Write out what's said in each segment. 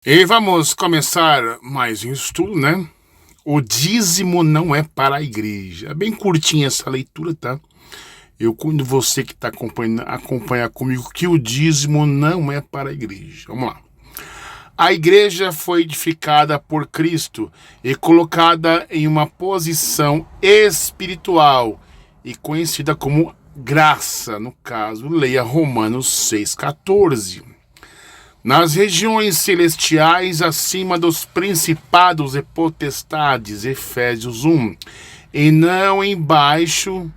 E vamos começar mais um estudo, né? O dízimo não é para a igreja. É bem curtinha essa leitura, tá? Eu convido você que está acompanhando, acompanhar comigo que o dízimo não é para a igreja. Vamos lá. A igreja foi edificada por Cristo e colocada em uma posição espiritual e conhecida como graça, no caso, leia Romanos 6,14. Nas regiões celestiais, acima dos principados e potestades, Efésios 1, e não embaixo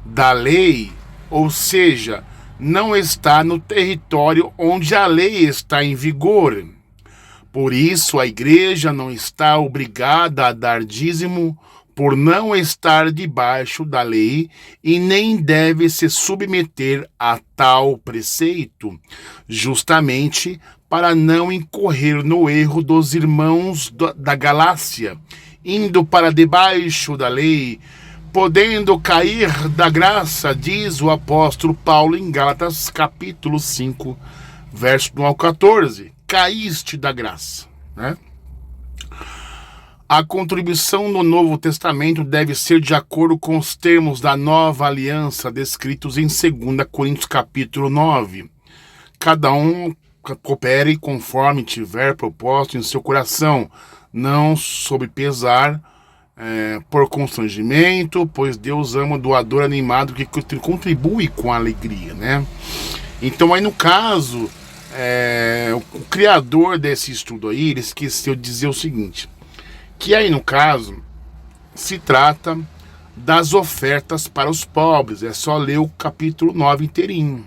da lei, ou seja, não está no território onde a lei está em vigor. Por isso, a igreja não está obrigada a dar dízimo por não estar debaixo da lei e nem deve se submeter a tal preceito, justamente para não incorrer no erro dos irmãos da Galácia, indo para debaixo da lei, podendo cair da graça, diz o apóstolo Paulo em Gálatas capítulo 5, verso 1 ao 14. Caíste da graça, né? A contribuição no Novo Testamento deve ser de acordo com os termos da nova aliança descritos em 2 Coríntios capítulo 9. Cada um coopere conforme tiver propósito em seu coração, não sob pesar, por constrangimento, pois Deus ama o doador animado que contribui com alegria, né? Então aí no caso, o criador desse estudo aí, ele esqueceu de dizer o seguinte, que aí no caso se trata das ofertas para os pobres. É só ler o capítulo 9 inteirinho.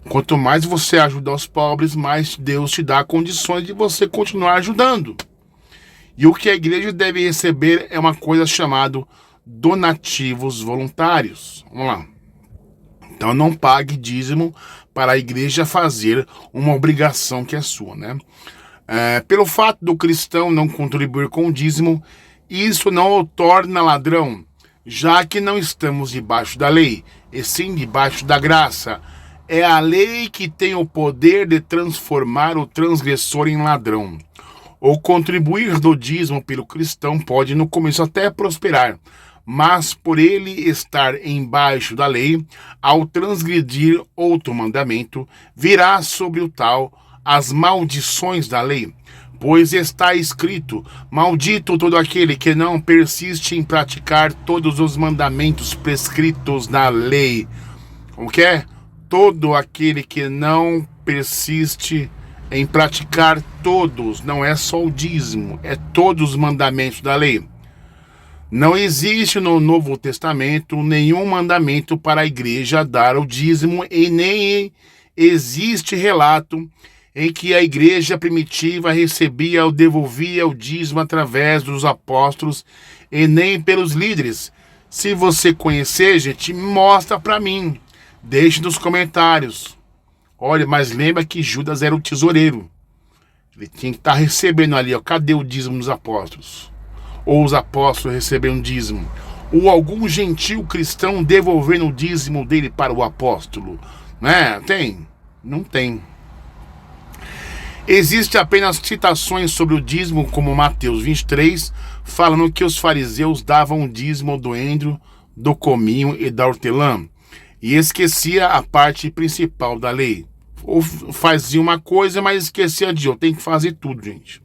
Quanto mais você ajudar os pobres, mais Deus te dá condições de você continuar ajudando. E o que a igreja deve receber é uma coisa chamada donativos voluntários. Vamos lá. Então não pague dízimo para a igreja fazer uma obrigação que é sua, né? Pelo fato do cristão não contribuir com o dízimo, isso não o torna ladrão, já que não estamos debaixo da lei, e sim debaixo da graça. É a lei que tem o poder de transformar o transgressor em ladrão. O contribuir do dízimo pelo cristão pode no começo até prosperar, mas por ele estar embaixo da lei, ao transgredir outro mandamento, virá sobre o tal as maldições da lei, pois está escrito, maldito todo aquele que não persiste em praticar todos os mandamentos prescritos na lei. O que é? Todo aquele que não persiste em praticar todos, não é só o dízimo, é todos os mandamentos da lei. Não existe no Novo Testamento nenhum mandamento para a igreja dar o dízimo e nem existe relato em que a igreja primitiva recebia ou devolvia o dízimo através dos apóstolos e nem pelos líderes. Se você conhecer, gente, mostra para mim. Deixe nos comentários. Olha, mas lembra que Judas era o tesoureiro. Ele tinha que estar recebendo ali, ó. Cadê o dízimo dos apóstolos? Ou os apóstolos recebendo dízimo? Ou algum gentil cristão devolvendo o dízimo dele para o apóstolo? Né? Tem? Não tem. Existem apenas citações sobre o dízimo, como Mateus 23, falando que os fariseus davam o dízimo do endro, do cominho e da hortelã, e esquecia a parte principal da lei. Ou fazia uma coisa, mas esquecia de outra. Tem que fazer tudo, gente.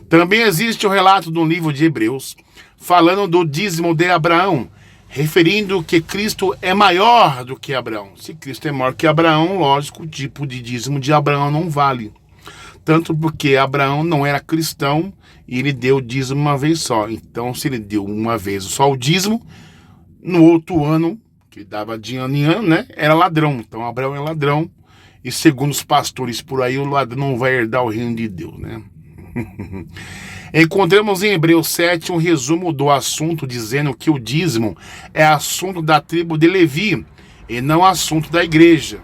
Também existe o relato do livro de Hebreus, falando do dízimo de Abraão, referindo que Cristo é maior do que Abraão. Se Cristo é maior que Abraão, lógico, o tipo de dízimo de Abraão não vale. Tanto porque Abraão não era cristão e ele deu o dízimo uma vez só. Então, se ele deu uma vez só o dízimo, no outro ano, que dava de ano em ano, né, era ladrão. Então, Abraão é ladrão. E segundo os pastores por aí, o ladrão não vai herdar o reino de Deus, né? Encontramos em Hebreus 7 um resumo do assunto, dizendo que o dízimo é assunto da tribo de Levi e não assunto da igreja.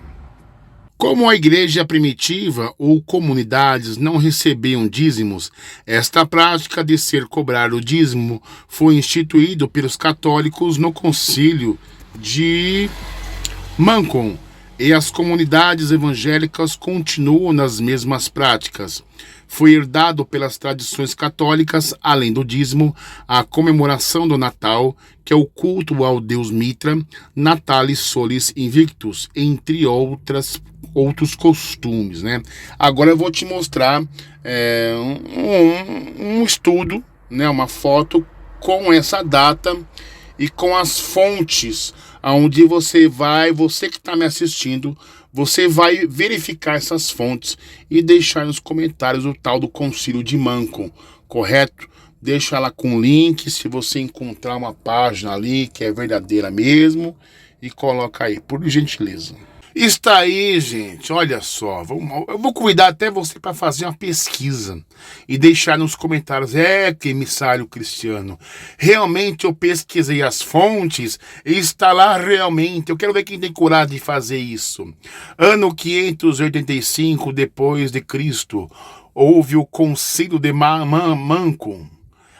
Como a igreja primitiva ou comunidades não recebiam dízimos, esta prática de ser cobrado o dízimo foi instituído pelos católicos no concílio de Mancon E as comunidades evangélicas continuam nas mesmas práticas. Foi herdado pelas tradições católicas, além do dízimo, a comemoração do Natal, que é o culto ao deus Mitra, Natalis Solis Invictus, entre outros costumes, né? Agora eu vou te mostrar um estudo, né, uma foto com essa data e com as fontes aonde você que está me assistindo, você vai verificar essas fontes e deixar nos comentários o tal do Concílio de Manco, correto? Deixa ela com link, se você encontrar uma página ali que é verdadeira mesmo, e coloca aí, por gentileza. Está aí, gente, olha só, eu vou convidar até você para fazer uma pesquisa e deixar nos comentários, emissário Cristiano, realmente eu pesquisei as fontes e está lá realmente, eu quero ver quem tem coragem de fazer isso. Ano 585 depois de Cristo, houve o Concílio de Manco.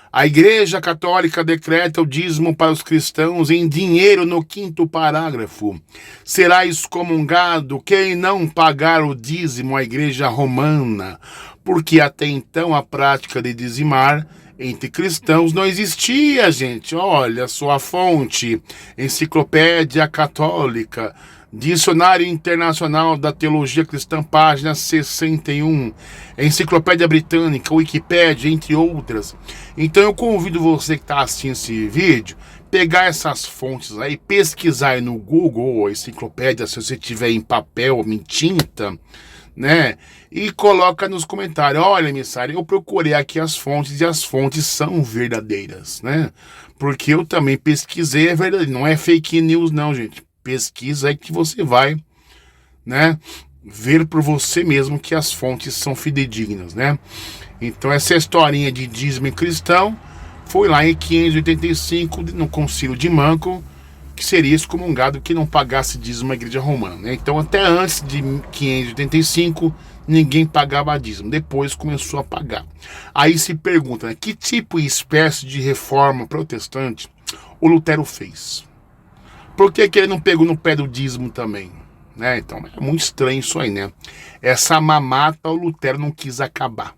A Igreja Católica decreta o dízimo para os cristãos em dinheiro no 5º parágrafo. Será excomungado quem não pagar o dízimo à Igreja Romana, porque até então a prática de dizimar entre cristãos não existia, gente. Olha sua fonte, Enciclopédia Católica, Dicionário Internacional da Teologia Cristã, página 61, Enciclopédia Britânica, Wikipédia, entre outras. Então eu convido você que está assistindo esse vídeo, pegar essas fontes aí, pesquisar aí no Google ou Enciclopédia, se você tiver em papel ou em tinta, né? E coloca nos comentários, olha, emissário, eu procurei aqui as fontes e as fontes são verdadeiras, né? Porque eu também pesquisei, é verdade, não é fake news não, gente. Pesquisa aí que você vai, né, ver por você mesmo que as fontes são fidedignas, né? Então essa historinha de dízimo cristão foi lá em 585 no Concílio de Manco, que seria excomungado que não pagasse dízimo à Igreja Romana, né? Então até antes de 585 ninguém pagava dízimo, depois começou a pagar. Aí se pergunta, né, que tipo e espécie de reforma protestante o Lutero fez? Por que ele não pegou no pé do dízimo também? Né? Então é muito estranho isso aí, né? Essa mamata o Lutero não quis acabar.